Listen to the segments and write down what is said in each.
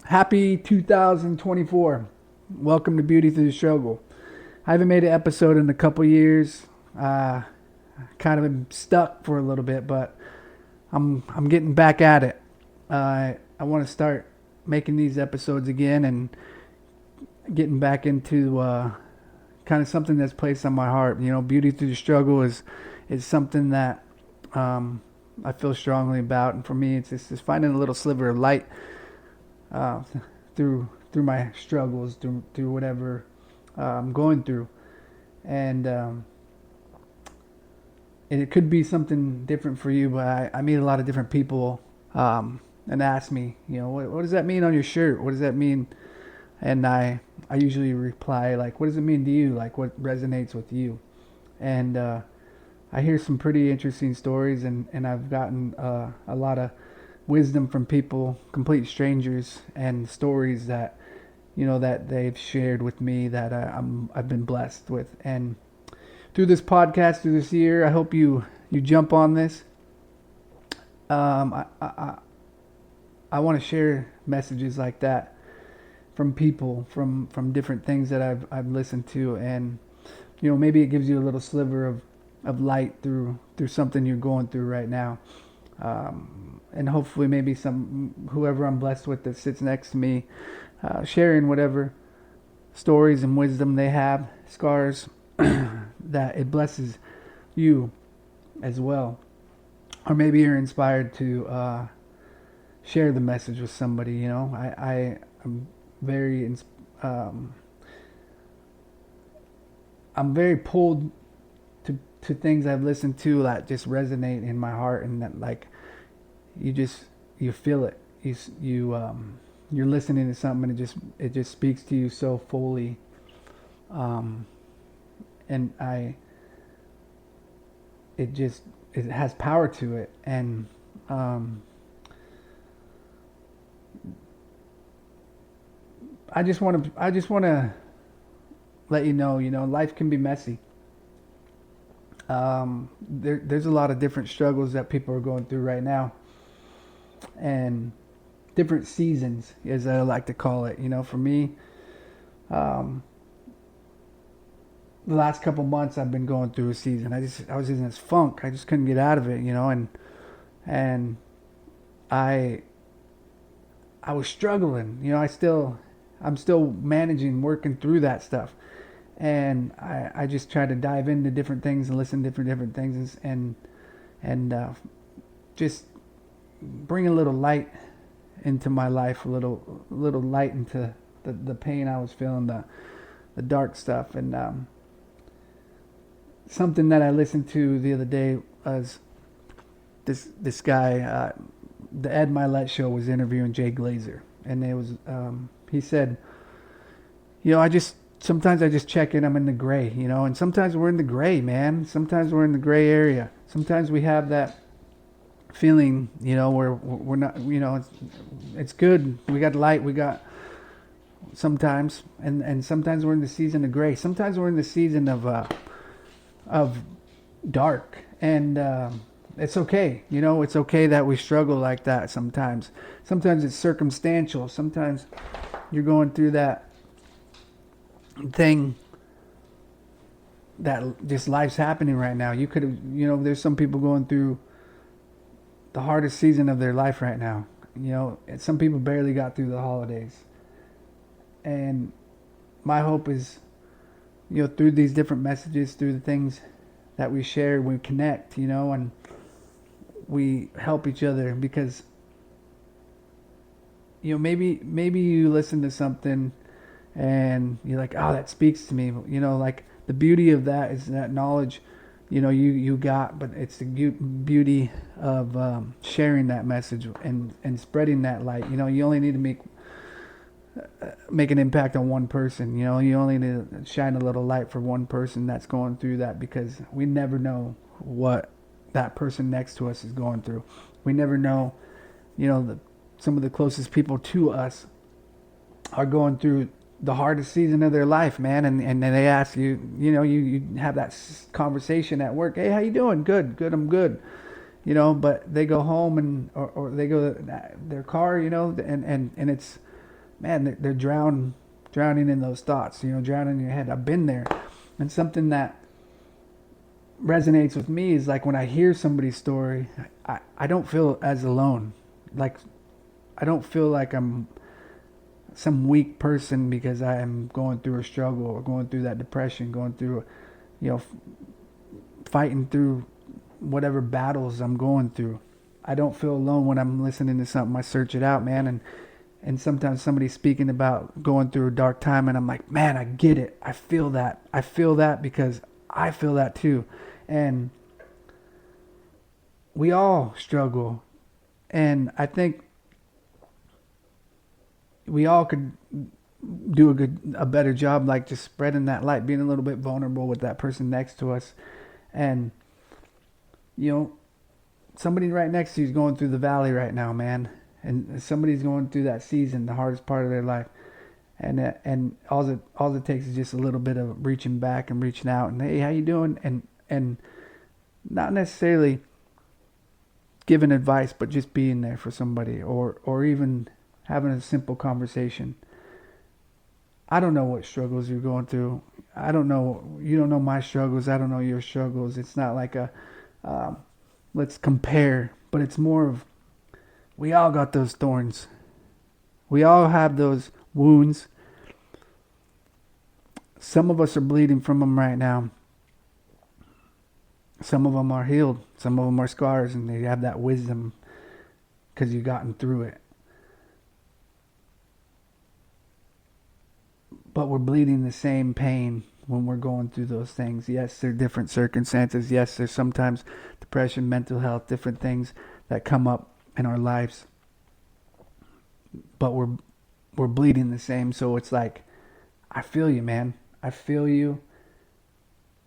Happy 2024. Welcome to Beauty Through the Struggle. I haven't made an episode in a couple years. Kind of been stuck for a little bit, but I'm getting back at it. I want to start making these episodes again and getting back into kind of something that's placed on my heart. You know, Beauty Through the Struggle is something that I feel strongly about, and for me, it's just finding a little sliver of light uh, through my struggles, through whatever I'm going through, and and it could be something different for you. But I meet a lot of different people and ask me, you know, what does that mean on your shirt? What does that mean? And I usually reply like, what does it mean to you? Like, what resonates with you? And I hear some pretty interesting stories, and I've gotten a lot of wisdom from people, complete strangers, and stories that that they've shared with me that I've been blessed with. And through this podcast, through this year, I hope you jump on this. I want to share messages like that from people, from different things that I've listened to, and maybe it gives you a little sliver of light through something you're going through right now. And hopefully maybe whoever I'm blessed with that sits next to me, sharing whatever stories and wisdom they have, scars, that it blesses you as well. Or maybe you're inspired to share the message with somebody. I'm very I'm very pulled to things I've listened to that just resonate in my heart, and that like you feel it. You're listening to something, and it just speaks to you so fully. And it has power to it, and I just want to let you know, life can be messy. There's a lot of different struggles that people are going through right now, and different seasons, as I like to call it. For me, the last couple months I've been going through a season. I was in this funk. I just couldn't get out of it, and I was struggling. I'm still managing, working through that stuff. And I just try to dive into different things and listen to different things, and just bring a little light into my life, a little light into the pain I was feeling, the dark stuff. And something that I listened to the other day was this guy, the Ed Milet show was interviewing Jay Glazer, and he said, sometimes I just check in. I'm in the gray, and sometimes we're in the gray, man. Sometimes we're in the gray area. Sometimes we have that feeling, where we're not, it's good. We got light. We got sometimes, and sometimes we're in the season of gray. Sometimes we're in the season of dark, and it's okay. It's okay that we struggle like that sometimes. Sometimes it's circumstantial. Sometimes you're going through that thing that just life's happening right now. You could have, there's some people going through the hardest season of their life right now. And some people barely got through the holidays. And my hope is, through these different messages, through the things that we share, we connect, and we help each other, because maybe you listen to something and you're like, oh, that speaks to me. Like the beauty of that is that knowledge, you got, but it's the beauty of sharing that message and spreading that light. You only need to make an impact on one person. You only need to shine a little light for one person that's going through that, because we never know what that person next to us is going through. We never know, some of the closest people to us are going through the hardest season of their life, man. And they ask you, you have that conversation at work. Hey, how you doing? Good, I'm good. But they go home or they go to their car, and it's man, they're drowning in those thoughts, drowning in your head. I've been there. And something that resonates with me is like when I hear somebody's story, I don't feel as alone. Like, I don't feel like I'm some weak person because I am going through a struggle or going through that depression, going through, you know, fighting through whatever battles I'm going through. I don't feel alone when I'm listening to something. I search it out, man, and sometimes somebody's speaking about going through a dark time, and I'm like, man, I get it. I feel that. I feel that because I feel that too. And we all struggle. And I think we all could do a better job, like just spreading that light, being a little bit vulnerable with that person next to us. And, you know, somebody right next to you is going through the valley right now, man. And somebody's going through that season, the hardest part of their life. And all it takes is just a little bit of reaching back and reaching out and, hey, how you doing? And not necessarily giving advice, but just being there for somebody, or even having a simple conversation. I don't know what struggles you're going through. I don't know. You don't know my struggles. I don't know your struggles. It's not like a let's compare, but it's more of, we all got those thorns. We all have those wounds. Some of us are bleeding from them right now. Some of them are healed. Some of them are scars, and they have that wisdom because you've gotten through it. But we're bleeding the same pain when we're going through those things. Yes, there are different circumstances. Yes, there's sometimes depression, mental health, different things that come up in our lives. But we're bleeding the same. So it's like, I feel you, man. I feel you.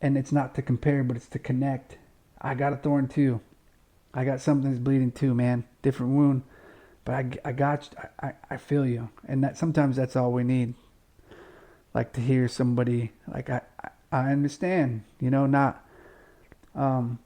And it's not to compare, but it's to connect. I got a thorn too. I got something that's bleeding too, man. Different wound. But I got you. I feel you. And that sometimes that's all we need. Like to hear somebody, like, I understand, not to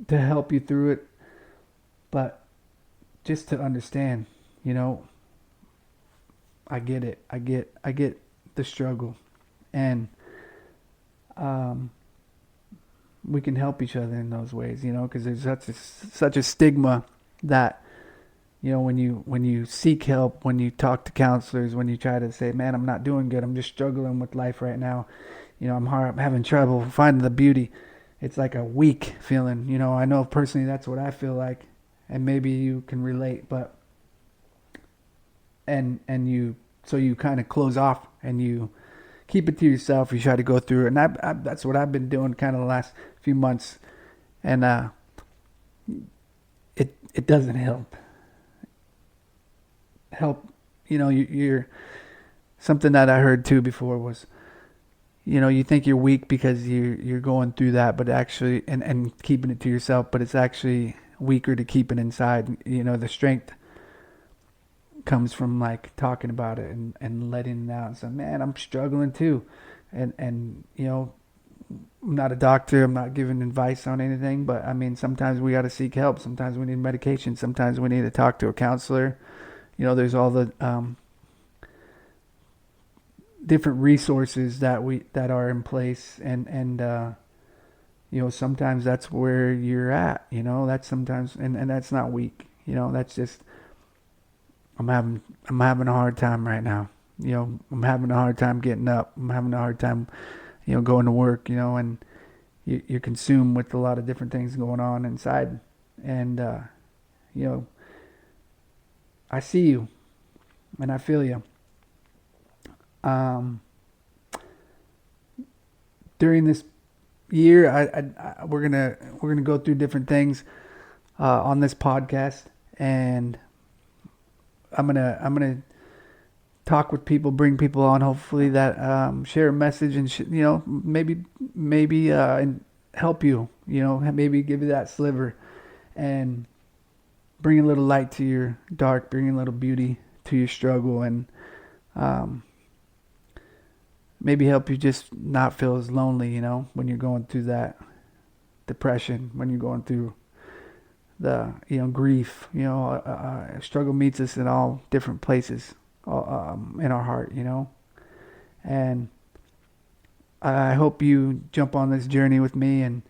help you through it, but just to understand, I get it. I get the struggle. And we can help each other in those ways, because there's such a stigma that, when you seek help, when you talk to counselors, when you try to say, man, I'm not doing good, I'm just struggling with life right now, I'm having trouble finding the beauty, it's like a weak feeling. I know personally that's what I feel like, and maybe you can relate, but so you kind of close off and you keep it to yourself. You try to go through it, and that's what I've been doing kind of the last few months, and it doesn't help. You're something that I heard too before was, you think you're weak because you're going through that, but actually, and keeping it to yourself, but it's actually weaker to keep it inside. The strength comes from like talking about it and letting it out and saying, man, I'm struggling too. And I'm not a doctor, I'm not giving advice on anything, but I mean, sometimes we got to seek help. Sometimes we need medication. Sometimes we need to talk to a counselor. There's all the different resources that are in place, and sometimes that's where you're at. That's sometimes, and that's not weak. That's just, I'm having a hard time right now. I'm having a hard time getting up. I'm having a hard time, going to work. And you're consumed with a lot of different things going on inside, and I see you, and I feel you. During this year, we're gonna go through different things on this podcast, and I'm gonna talk with people, bring people on, hopefully that share a message and maybe and help you, maybe give you that sliver and bring a little light to your dark, bring a little beauty to your struggle, and maybe help you just not feel as lonely, when you're going through that depression, when you're going through the, grief. Struggle meets us in all different places, in our heart, you know. And I hope you jump on this journey with me and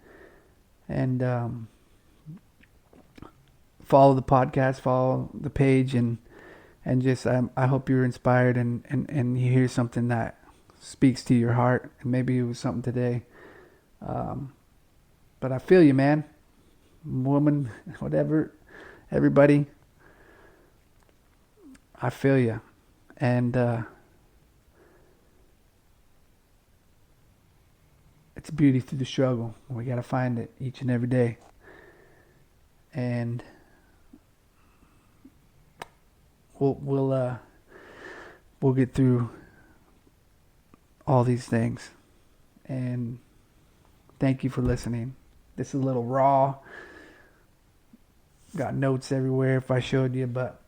follow the podcast, follow the page, and just I hope you're inspired and you hear something that speaks to your heart. And maybe it was something today. But I feel you, man, woman, whatever, everybody. I feel you, and it's beauty through the struggle. We gotta find it each and every day, and we'll get through all these things. And thank you for listening. This is a little raw. Got notes everywhere if I showed you, but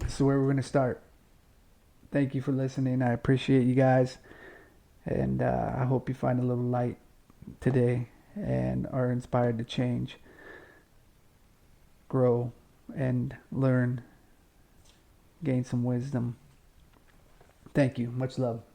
this is where we're gonna start. Thank you for listening. I appreciate you guys, and I hope you find a little light today and are inspired to change, grow, and learn, gain some wisdom. Thank you. Much love.